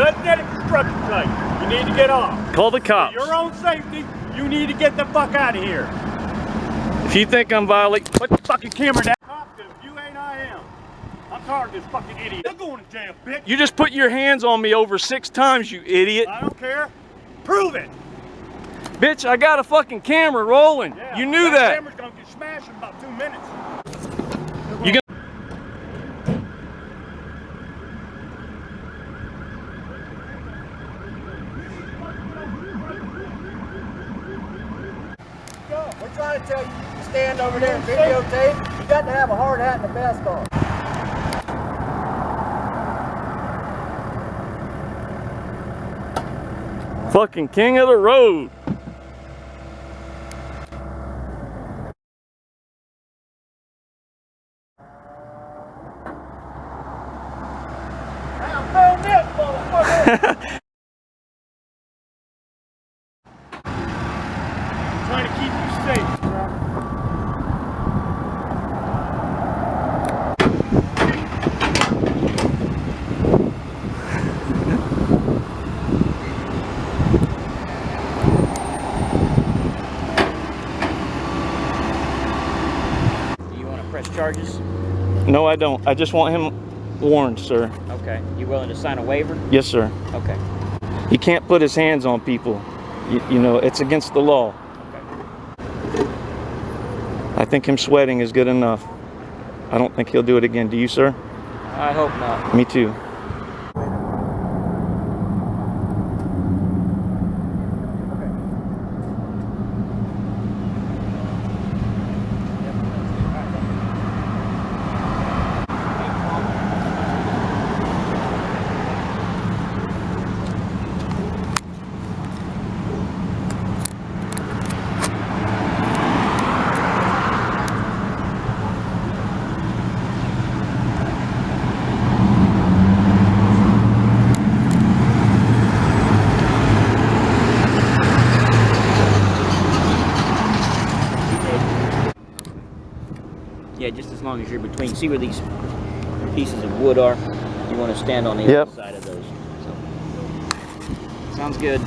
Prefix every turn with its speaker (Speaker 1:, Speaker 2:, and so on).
Speaker 1: Doesn't at a construction site. You need to get off.
Speaker 2: Call the cops.
Speaker 1: For your own safety, you need to get the fuck out of here.
Speaker 2: If you think I'm violating,
Speaker 1: put the fucking camera down. Cop, if you ain't, I am. I'm tired of this fucking idiot. You're going to jail, bitch.
Speaker 2: You just put your hands on me over 6 times, you idiot.
Speaker 1: I don't care. Prove it.
Speaker 2: Bitch, I got a fucking camera rolling.
Speaker 1: Yeah,
Speaker 2: you knew that.
Speaker 1: The camera's gonna get smashed in about 2 minutes.
Speaker 2: You gonna
Speaker 3: We're trying to tell you to stand over there and videotape. You got to have a hard hat and a vest on.
Speaker 2: fucking king of the road.
Speaker 1: I found this motherfucker. Trying to keep you safe, bro.
Speaker 4: Charges?
Speaker 2: No, I don't. I just want him warned, sir.
Speaker 4: Okay. You willing to sign a waiver?
Speaker 2: Yes, sir.
Speaker 4: Okay.
Speaker 2: He can't put his hands on people. You know, it's against the law.
Speaker 4: Okay.
Speaker 2: I think him sweating is good enough. I don't think he'll do it again. Do you, sir?
Speaker 4: I hope not.
Speaker 2: Me too.
Speaker 4: Yeah, just as long as you're between. See where these pieces of wood are? You want to stand on the other side of those. So. Sounds good.